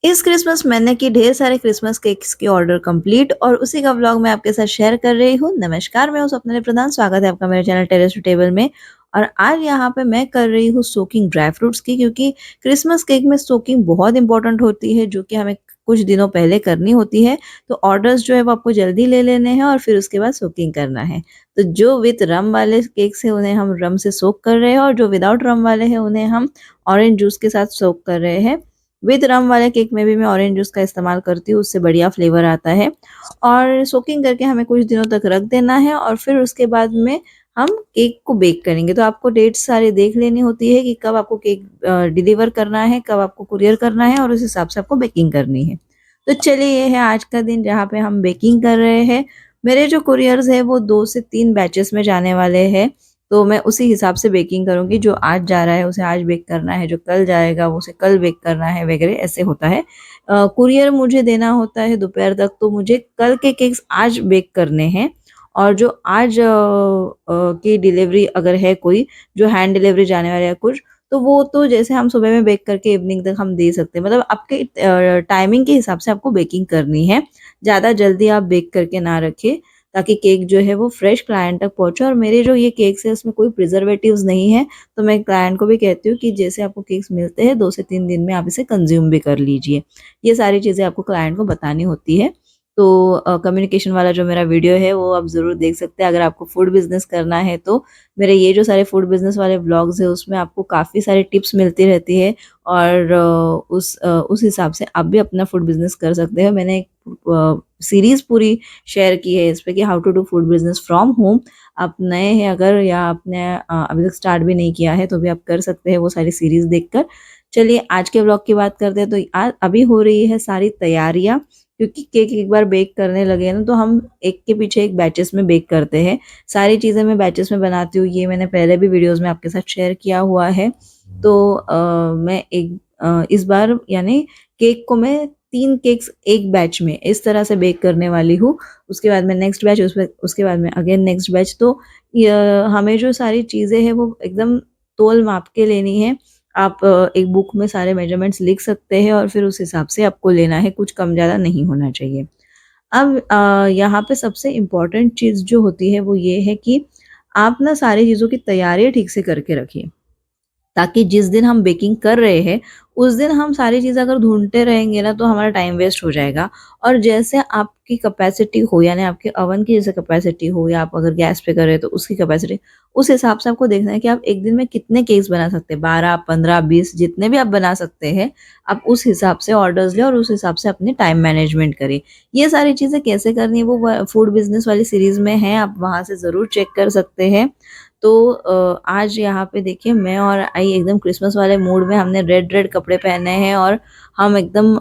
इस क्रिसमस मैंने की ढेर सारे क्रिसमस केक्स की ऑर्डर कंप्लीट और उसी का व्लॉग मैं आपके साथ शेयर कर रही हूँ। नमस्कार, मैं हूँ स्वप्निल प्रधान। स्वागत है आपका मेरे चैनल टेरेस टू टेबल में। और आज यहाँ पे मैं कर रही हूँ सोकिंग ड्राई फ्रूट्स की, क्योंकि क्रिसमस केक में सोकिंग बहुत इंपॉर्टेंट होती है, जो कि हमें कुछ दिनों पहले करनी होती है। तो ऑर्डर्स जो है वो आपको जल्दी ले लेने हैं और फिर उसके बाद सोकिंग करना है। तो जो विद रम वाले केक्स है उन्हें हम रम से सोक कर रहे हैं, और जो विदाउट रम वाले हैं उन्हें हम ऑरेंज जूस के साथ सोक कर रहे हैं। विद रम वाले केक में भी मैं ऑरेंज जूस का इस्तेमाल करती हूँ, उससे बढ़िया फ्लेवर आता है। और सोकिंग करके हमें कुछ दिनों तक रख देना है, और फिर उसके बाद में हम केक को बेक करेंगे। तो आपको डेट्स सारी देख लेनी होती है कि कब आपको केक डिलीवर करना है, कब आपको कुरियर करना है, और उस हिसाब से आपको बेकिंग करनी है। तो चलिए, ये है आज का दिन जहाँ पे हम बेकिंग कर रहे हैं। मेरे जो कुरियर्स है वो 2 से 3 बैचेस में जाने वाले हैं। तो मैं उसी हिसाब से बेकिंग करूँगी। जो आज जा रहा है उसे आज बेक करना है, जो कल जाएगा वो उसे कल बेक करना है, वगैरह ऐसे होता है। कुरियर मुझे देना होता है दोपहर तक, तो मुझे कल के केक्स आज बेक करने हैं। और जो आज की डिलीवरी अगर है कोई, जो हैंड डिलीवरी जाने वाला है कुछ, तो वो तो जैसे हम सुबह में बेक करके इवनिंग तक हम दे सकते हैं। मतलब आपके टाइमिंग के हिसाब से आपको बेकिंग करनी है। ज़्यादा जल्दी आप बेक करके ना रखें, ताकि केक जो है वो फ्रेश क्लाइंट तक पहुंचे। और मेरे जो ये केक्स है उसमें कोई प्रिजर्वेटिव्स नहीं है। तो मैं क्लाइंट को भी कहती हूँ कि जैसे आपको केक्स मिलते हैं 2 से 3 दिन में आप इसे कंज्यूम भी कर लीजिए। ये सारी चीज़ें आपको क्लाइंट को बतानी होती है। तो कम्युनिकेशन वाला जो मेरा वीडियो है वो आप ज़रूर देख सकते हैं, अगर आपको फूड बिजनेस करना है तो। मेरे ये जो सारे फूड बिजनेस वाले व्लॉग्स है उसमें आपको काफ़ी सारी टिप्स मिलती रहती है। और उस हिसाब से आप भी अपना फूड बिजनेस कर सकते हैं। मैंने एक सीरीज पूरी शेयर की है इस पे कि how to do food business from home. आप नए हैं अगर, या आपने अभी तक स्टार्ट भी नहीं किया है, तो भी आप कर सकते हैं वो सारी सीरीज देखकर। चलिए, आज के ब्लॉग की बात करते हैं। तो आज अभी हो रही है सारी तैयारियां, क्योंकि केक एक बार बेक करने लगे ना तो हम एक के पीछे एक बैचेस में बेक करते हैं। सारी चीज़ें मैं बैचेस में बनाती हूँ, ये मैंने पहले भी वीडियोस में आपके साथ शेयर किया हुआ है। तो मैं इस बार यानी केक को मैं 3 केक्स एक बैच में इस तरह से बेक करने वाली हूँ। उसके बाद में नेक्स्ट बैच, उसके बाद में अगेन नेक्स्ट बैच। तो हमें जो सारी चीज़ें हैं वो एकदम तोल माप के लेनी है। आप एक बुक में सारे मेजरमेंट्स लिख सकते हैं, और फिर उस हिसाब से आपको लेना है, कुछ कम ज़्यादा नहीं होना चाहिए। अब यहाँ पे सबसे इम्पोर्टेंट चीज़ जो होती है वो ये है कि आप ना सारी चीज़ों की तैयारी ठीक से करके रखिए, ताकि जिस दिन हम बेकिंग कर रहे हैं उस दिन हम सारी चीज़ अगर ढूँढते रहेंगे ना तो हमारा टाइम वेस्ट हो जाएगा। और जैसे आपकी कैपेसिटी हो, यानी आपके ओवन की जैसे कैपेसिटी हो, या आप अगर गैस पे कर रहे हैं तो उसकी कैपेसिटी, उस हिसाब से आपको देखना है कि आप एक दिन में कितने केक्स बना सकते हैं। 12, 15, 20 जितने भी आप बना सकते हैं, आप उस हिसाब से ऑर्डर्स लें और उस हिसाब से अपने टाइम मैनेजमेंट करें। ये सारी चीज़ें कैसे करनी है वो फूड बिजनेस वाली सीरीज़ में है, आप वहाँ से ज़रूर चेक कर सकते हैं। तो आज यहाँ पे देखिए, मैं और आई एकदम क्रिसमस वाले मूड में, हमने रेड रेड कपड़े पहने हैं और हम एकदम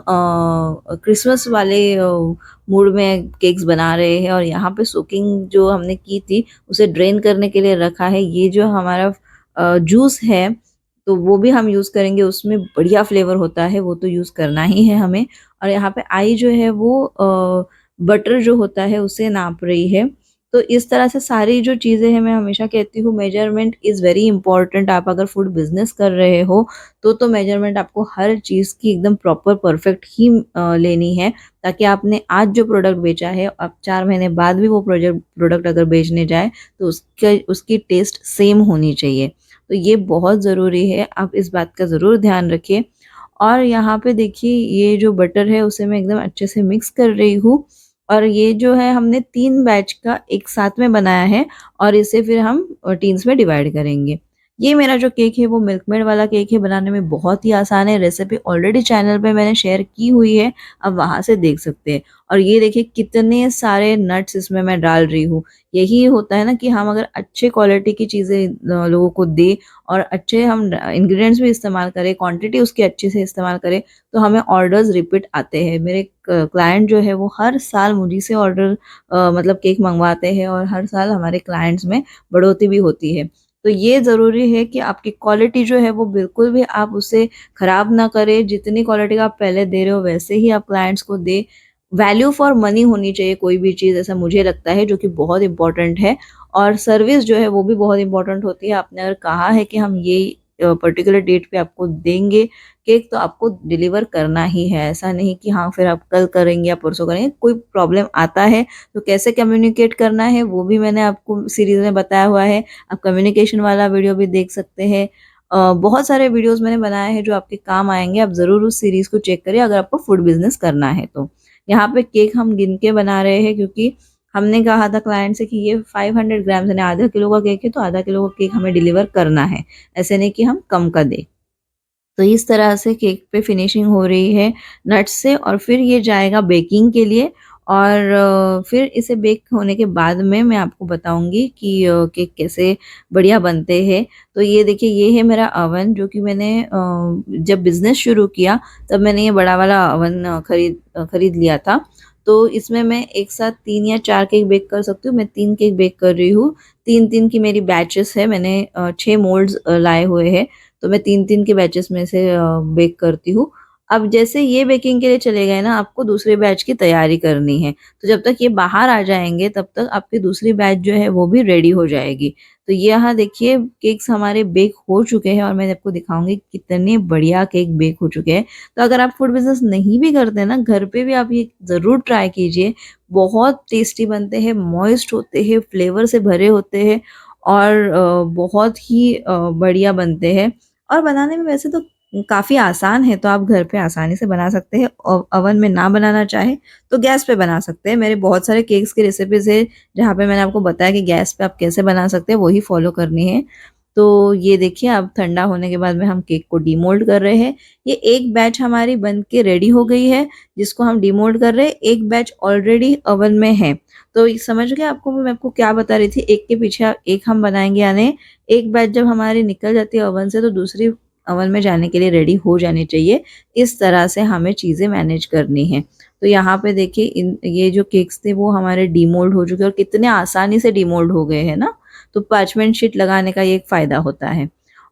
क्रिसमस वाले मूड में केक्स बना रहे हैं। और यहाँ पे सोकिंग जो हमने की थी उसे ड्रेन करने के लिए रखा है। ये जो हमारा जूस है तो वो भी हम यूज़ करेंगे, उसमें बढ़िया फ्लेवर होता है, वो तो यूज़ करना ही है हमें। और यहाँ पे आई जो है वो बटर जो होता है उसे नाप रही है। तो इस तरह से सारी जो चीज़ें हैं, मैं हमेशा कहती हूँ मेजरमेंट इज़ वेरी इंपॉर्टेंट। आप अगर फूड बिजनेस कर रहे हो तो मेजरमेंट आपको हर चीज़ की एकदम प्रॉपर परफेक्ट ही लेनी है, ताकि आपने आज जो प्रोडक्ट बेचा है अब 4 महीने बाद भी वो प्रोडक्ट अगर बेचने जाए तो उसकी टेस्ट सेम होनी चाहिए। तो ये बहुत ज़रूरी है, आप इस बात का ज़रूर ध्यान रखिए। और यहाँ पे देखिए, ये जो बटर है उसे मैं एकदम अच्छे से मिक्स कर रही हूँ। और ये जो है हमने 3 बैच का एक साथ में बनाया है, और इसे फिर हम टीन्स में डिवाइड करेंगे। ये मेरा जो केक है वो मिल्क मेड वाला केक है, बनाने में बहुत ही आसान है। रेसिपी ऑलरेडी चैनल पे मैंने शेयर की हुई है, आप वहाँ से देख सकते हैं। और ये देखिए कितने सारे नट्स इसमें मैं डाल रही हूँ। यही होता है ना कि हम अगर अच्छे क्वालिटी की चीज़ें लोगों को दें, और अच्छे हम इंग्रेडिएंट्स भी इस्तेमाल करें, क्वांटिटी उसकी अच्छे से इस्तेमाल करें, तो हमें ऑर्डर्स रिपीट आते हैं। मेरे क्लाइंट जो है वो हर साल मुझी से ऑर्डर मतलब केक मंगवाते हैं, और हर साल हमारे क्लाइंट्स में बढ़ोतरी भी होती है। तो ये ज़रूरी है कि आपकी क्वालिटी जो है वो बिल्कुल भी आप उसे ख़राब ना करें। जितनी क्वालिटी का आप पहले दे रहे हो वैसे ही आप क्लाइंट्स को दें। वैल्यू फॉर मनी होनी चाहिए कोई भी चीज़, ऐसा मुझे लगता है, जो कि बहुत इम्पोर्टेंट है। और सर्विस जो है वो भी बहुत इम्पोर्टेंट होती है। आपने अगर कहा है कि हम ये पर्टिकुलर डेट पे आपको देंगे केक तो आपको डिलीवर करना ही है। ऐसा नहीं कि हाँ, फिर आप कल करेंगे या परसों करेंगे। कोई प्रॉब्लम आता है तो कैसे कम्युनिकेट करना है वो भी मैंने आपको सीरीज़ में बताया हुआ है। आप कम्युनिकेशन वाला वीडियो भी देख सकते हैं। बहुत सारे वीडियोज़ मैंने बनाए हैं जो आपके काम आएँगे। आप ज़रूर उस सीरीज़ को चेक करिए अगर आपको फूड बिज़नेस करना है तो। यहाँ पे केक हम गिन के बना रहे हैं क्योंकि हमने कहा था क्लाइंट से कि ये 500 ग्राम्स यानी आधा किलो का केक है तो आधा किलो का केक हमें डिलीवर करना है। ऐसे नहीं कि हम कम का दें। तो इस तरह से केक पे फिनिशिंग हो रही है नट्स से और फिर ये जाएगा बेकिंग के लिए और फिर इसे बेक होने के बाद में मैं आपको बताऊँगी कि केक कैसे बढ़िया बनते हैं। तो ये देखिए ये है मेरा अवन जो कि मैंने जब बिज़नेस शुरू किया तब मैंने ये बड़ा वाला अवन खरीद लिया था। तो इसमें मैं एक साथ 3 या 4 केक बेक कर सकती हूँ। मैं 3 केक बेक कर रही हूँ। 3-3 की मेरी बैचेस है। मैंने 6 मोल्ड्स लाए हुए हैं। तो मैं 3-3 के बैचेस में से बेक करती हूँ। अब जैसे ये बेकिंग के लिए चले गए ना, आपको दूसरे बैच की तैयारी करनी है। तो जब तक ये बाहर आ जाएँगे, तब तक आपकी दूसरी बैच जो है, वो भी रेडी हो जाएगी। तो ये यहाँ देखिए केक्स हमारे बेक हो चुके हैं और मैं आपको दिखाऊँगी कितने बढ़िया केक बेक हो चुके हैं। तो अगर आप फूड बिज़नेस नहीं भी करते ना, घर पे भी आप ये ज़रूर ट्राई कीजिए। बहुत टेस्टी बनते हैं, मॉइस्ट होते हैं, फ्लेवर से भरे होते हैं और बहुत ही बढ़िया बनते हैं। और बनाने में वैसे तो काफ़ी आसान है, तो आप घर पे आसानी से बना सकते हैं। ओवन में ना बनाना चाहें, तो गैस पे बना सकते हैं। मेरे बहुत सारे केक्स की रेसिपीज़ है, जहाँ पे मैंने आपको बताया कि गैस पे आप कैसे बना सकते हैं, वही फ़ॉलो करनी है। तो ये देखिए अब ठंडा होने के बाद में हम केक को डीमोल्ड कर रहे हैं। ये एक बैच हमारी बन के रेडी हो गई है, जिसको हम डीमोल्ड कर रहे हैं। एक बैच ऑलरेडी ओवन में है। तो ये समझ गए आपको मैं आपको क्या बता रही थी, एक के पीछे एक हम बनाएँगे यानी एक बैच जब हमारी निकल जाती है ओवन से तो दूसरी ओवन में जाने के लिए रेडी हो जानी चाहिए। इस तरह से हमें चीज़ें मैनेज करनी है। तो यहाँ पे देखिए इन ये जो केक्स थे वो हमारे डीमोल्ड हो चुके हैं और कितने आसानी से डीमोल्ड हो गए हैं ना। तो पार्चमेंट शीट लगाने का ये एक फ़ायदा होता है।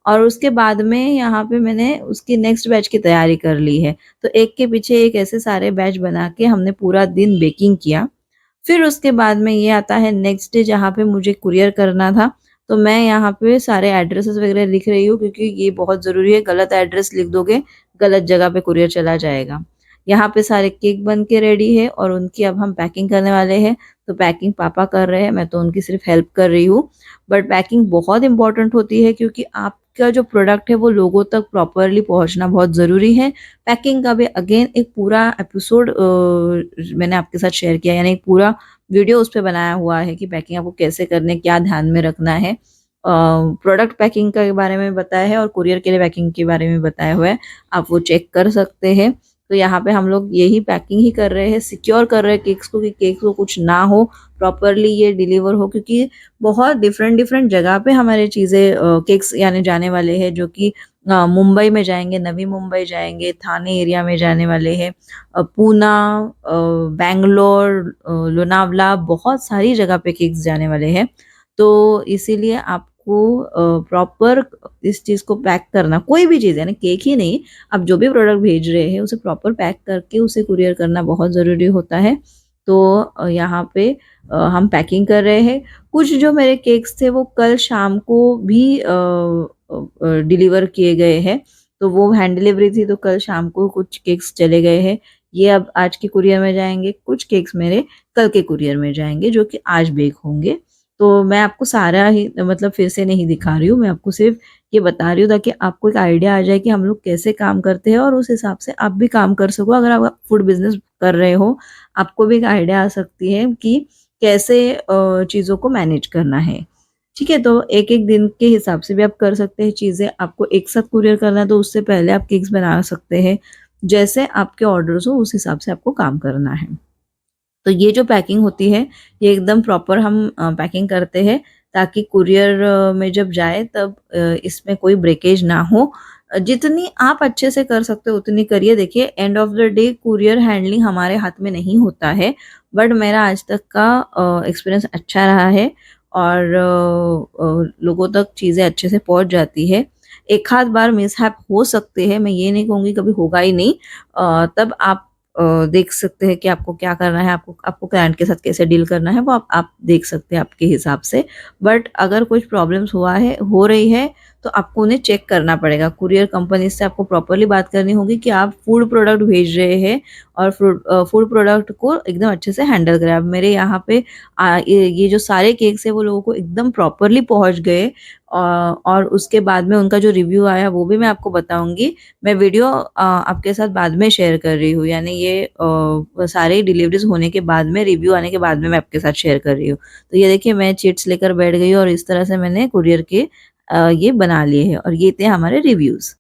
और उसके बाद में यहाँ पे मैंने उसकी नेक्स्ट बैच की तैयारी कर ली है। तो एक के पीछे एक ऐसे सारे बैच बना के हमने पूरा दिन बेकिंग किया। फिर उसके बाद में ये आता है नेक्स्ट डे जहाँ पे मुझे कुरियर करना था। तो मैं यहाँ पे सारे एड्रेसेस वगैरह लिख रही हूँ क्योंकि ये बहुत ज़रूरी है, गलत एड्रेस लिख दोगे, गलत जगह पे कुरियर चला जाएगा। यहाँ पे सारे केक बन के रेडी है और उनकी अब हम पैकिंग करने वाले हैं। तो पैकिंग पापा कर रहे हैं, मैं तो उनकी सिर्फ हेल्प कर रही हूँ। बट पैकिंग बहुत इम्पोर्टेंट होती है क्योंकि आपका जो प्रोडक्ट है वो लोगों तक प्रॉपरली पहुँचना बहुत ज़रूरी है। पैकिंग का भी अगेन एक पूरा एपिसोड मैंने आपके साथ शेयर किया यानी एक पूरा वीडियो उस पे बनाया हुआ है कि पैकिंग आपको कैसे करनी है, क्या ध्यान में रखना है। प्रोडक्ट पैकिंग के बारे में बताया है और कुरियर के लिए पैकिंग के बारे में बताया हुआ है। आप वो चेक कर सकते हैं। तो यहाँ पे हम लोग यही पैकिंग ही कर रहे हैं, सिक्योर कर रहे हैं केक्स को कि केक्स को कुछ ना हो, प्रॉपरली ये डिलीवर हो क्योंकि बहुत डिफरेंट जगह पे हमारी चीज़ें केक्स यानी जाने वाले हैं जो कि मुंबई में जाएँगे, नवी मुंबई जाएँगे, थाने एरिया में जाने वाले हैं, पूना, बैंगलोर, लोनावला बहुत सारी जगह पे केक्स जाने वाले हैं। तो इसीलिए आपको प्रॉपर इस चीज़ को पैक करना कोई भी चीज़ है ना केक ही नहीं, आप जो भी प्रोडक्ट भेज रहे हैं उसे प्रॉपर पैक करके उसे कुरियर करना बहुत ज़रूरी होता है। तो यहाँ पे हम पैकिंग कर रहे हैं। कुछ जो मेरे केक्स थे वो कल शाम को भी डिलीवर किए गए हैं। तो वो हैंड डिलीवरी थी तो कल शाम को कुछ केक्स चले गए हैं। ये अब आज के कुरियर में जाएँगे, कुछ केक्स मेरे कल के कुरियर में जाएँगे जो कि आज बेक होंगे। तो मैं आपको सारा ही मतलब फिर से नहीं दिखा रही हूँ, मैं आपको सिर्फ़ ये बता रही हूँ ताकि आपको एक आइडिया आ जाए कि हम लोग कैसे काम करते हैं और उस हिसाब से आप भी काम कर सको। अगर आप फूड बिज़नेस कर रहे हो, आपको भी एक आइडिया आ सकती है कि कैसे चीज़ों को मैनेज करना है। ठीक है? तो एक-एक दिन के हिसाब से भी आप कर सकते हैं चीज़ें। आपको एक साथ कुरियर करना है तो उससे पहले आप केक्स बना सकते हैं। जैसे आपके ऑर्डर्स हो उस हिसाब से आपको काम करना है। तो ये जो पैकिंग होती है, ये एकदम प्रॉपर हम पैकिंग करते हैं ताकि कुरियर में जब जाए तब इसमें कोई ब्रेकेज ना हो। जितनी आप अच्छे से कर सकते हो उतनी करिए। देखिए end of the day courier handling हमारे हाथ में नहीं होता है, बट मेरा आज तक का एक्सपीरियंस अच्छा रहा है और लोगों तक चीज़ें अच्छे से पहुँच जाती है। एक आध बार मिसहैप हो सकते हैं, मैं ये नहीं कहूँगी कभी होगा ही नहीं। तब आप देख सकते हैं कि आपको क्या करना है, आपको आपको क्लाइंट के साथ कैसे डील करना है, वो आप देख सकते हैं आपके हिसाब से। बट अगर कुछ प्रॉब्लम्स हो रही है, तो आपको उन्हें चेक करना पड़ेगा। कुरियर कंपनी से आपको प्रॉपर्ली बात करनी होगी कि आप फूड प्रोडक्ट भेज रहे हैं और फूड प्रोडक्ट को एकदम अच्छे से हैंडल करें। अब मेरे यहाँ पे ये जो सारे केक्स हैं वो लोगों को एकदम प्रॉपर्ली पहुँच गए और उसके बाद में उनका जो रिव्यू आया वो भी मैं आपको बताऊँगी। मैं वीडियो आपके साथ बाद में शेयर कर रही हूँ, यानी ये सारे डिलीवरीज़ होने के बाद में, रिव्यू आने के बाद में मैं आपके साथ शेयर कर रही हूँ। तो ये देखिए मैं चिट्स लेकर बैठ गई और इस तरह से मैंने कुरियर के ये बना लिए हैं और ये थे हमारे रिव्यूज़।